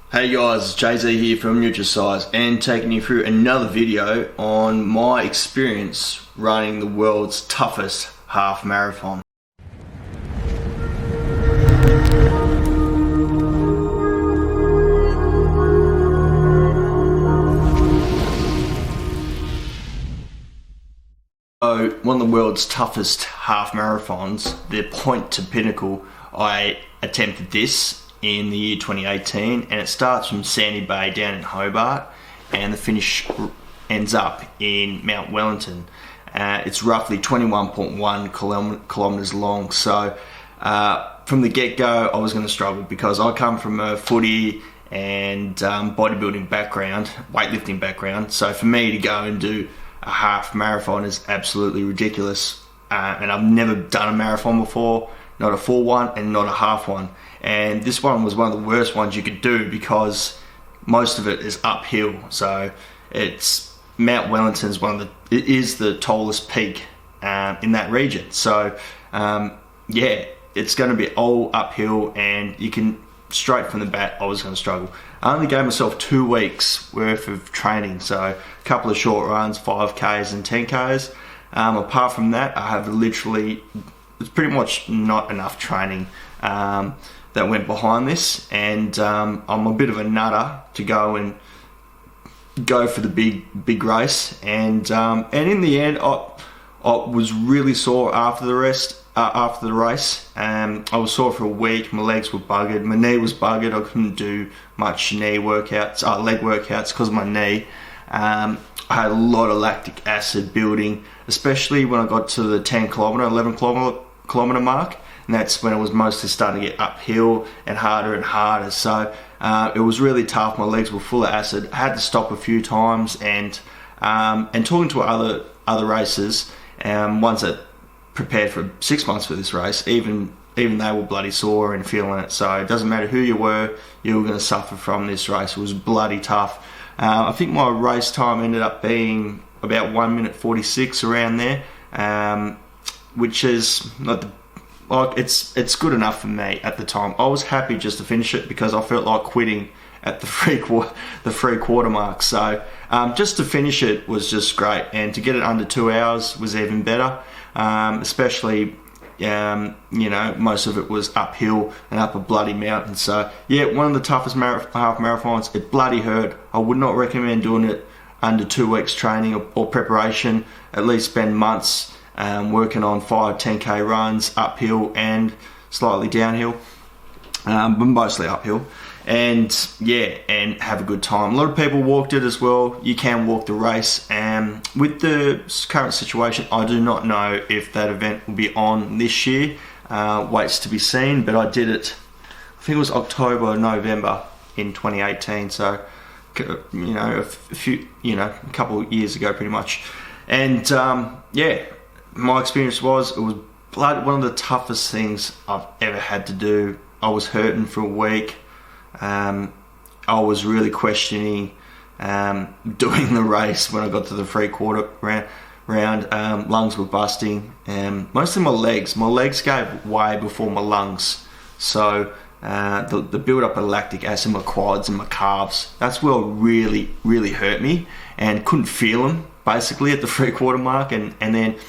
Hey guys, it's Jay-Z here from Nutracise and taking you through another video on my experience running the world's toughest half marathon. So, one of the world's toughest half marathons, the Point to Pinnacle, I attempted this in the year 2018, and it starts from Sandy Bay down in Hobart, and the finish ends up in Mount Wellington. It's roughly 21.1 kilometres long, so from the get-go I was going to struggle because I come from a footy and bodybuilding background, weightlifting background, so for me to go and do a half marathon is absolutely ridiculous, and I've never done a marathon before, not a full one and not a half one. And this one was one of the worst ones you could do because most of it is uphill. So it's Mount Wellington's it is the tallest peak in that region. So yeah, it's going to be all uphill, and you can straight from the bat I was going to struggle. I only gave myself 2 weeks worth of training, so a couple of short runs, 5Ks and 10Ks. Apart from that, I have literally, it's pretty much not enough training that went behind this, and I'm a bit of a nutter to go for the big race, and in the end I was really sore after the race. I was sore for a week. My legs were buggered, my knee was buggered. I couldn't do much leg workouts because of my knee. I had a lot of lactic acid building, especially when I got to the 11 kilometre mark, and that's when it was mostly starting to get uphill and harder. So it was really tough. My legs were full of acid. I had to stop a few times, and talking to other racers, ones that prepared for 6 months for this race, even they were bloody sore and feeling it. So it doesn't matter who you were going to suffer from this race. It was bloody tough. I think my race time ended up being about 1 minute 46 around there, which is not it's good enough for me at the time. I was happy just to finish it because I felt like quitting at the free quarter mark. So just to finish it was just great, and to get it under 2 hours was even better. Especially most of it was uphill and up a bloody mountain. So yeah, one of the toughest half marathons. It bloody hurt. I would not recommend doing it under 2 weeks training or preparation. At least spend months working on 5-10K runs uphill and slightly downhill, but mostly uphill, and yeah, and have a good time. A lot of people walked it as well. You can walk the race, and with the current situation, I do not know if that event will be on this year. Waits to be seen, but I did it, I think it was October or November in 2018, so a couple of years ago pretty much. And yeah, my experience was, it was one of the toughest things I've ever had to do. I was hurting for a week. I was really questioning doing the race when I got to the free-quarter round. Lungs were busting, mostly my legs. My legs gave way before my lungs. So the build-up of lactic acid in my quads and my calves, that's what really, really hurt me, and couldn't feel them basically at the free-quarter mark. And then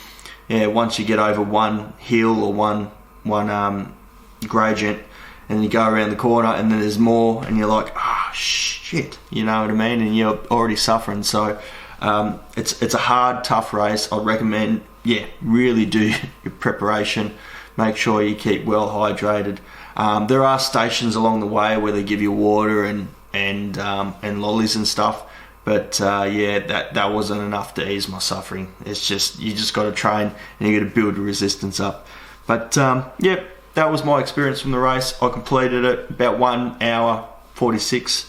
once you get over one hill or one gradient, and you go around the corner and then there's more, and you're like, shit, you know what I mean, and you're already suffering. So it's a hard, tough race. I'd recommend, really do your preparation. Make sure you keep well hydrated. There are stations along the way where they give you water and lollies and stuff, but that wasn't enough to ease my suffering. It's just, you just got to train and you got to build your resistance up. But that was my experience from the race. I completed it about 1 hour 46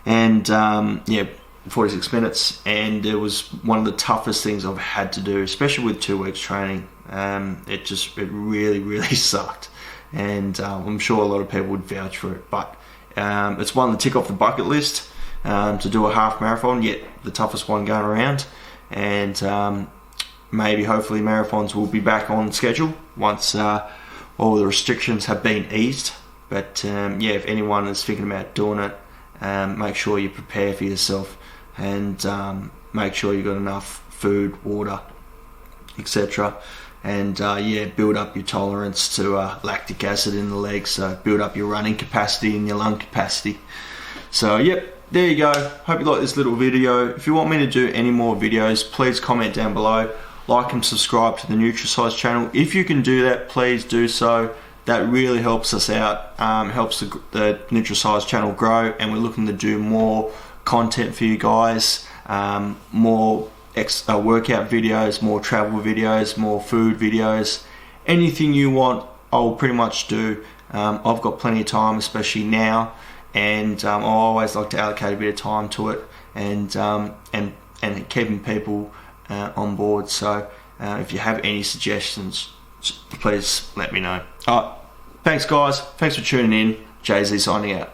and 46 minutes, and it was one of the toughest things I've had to do, especially with 2 weeks training. It really, really sucked, and I'm sure a lot of people would vouch for it, but it's one to tick off the bucket list, to do a half marathon, yet the toughest one going around. And maybe hopefully marathons will be back on schedule once all the restrictions have been eased. But if anyone is thinking about doing it, make sure you prepare for yourself, and make sure you've got enough food, water, etc. And build up your tolerance to lactic acid in the legs, so build up your running capacity and your lung capacity. So there you go. Hope you like this little video. If you want me to do any more videos, please comment down below. Like and subscribe to the Nutracise channel. If you can do that, please do so. That really helps us out, helps the Nutracise channel grow, and we're looking to do more content for you guys, more workout videos, more travel videos, more food videos. Anything you want, I'll pretty much do. I've got plenty of time, especially now, and I always like to allocate a bit of time to it, and keeping people on board. So if you have any suggestions, please let me know. Alright, thanks guys, thanks for tuning in. Jay-Z signing out.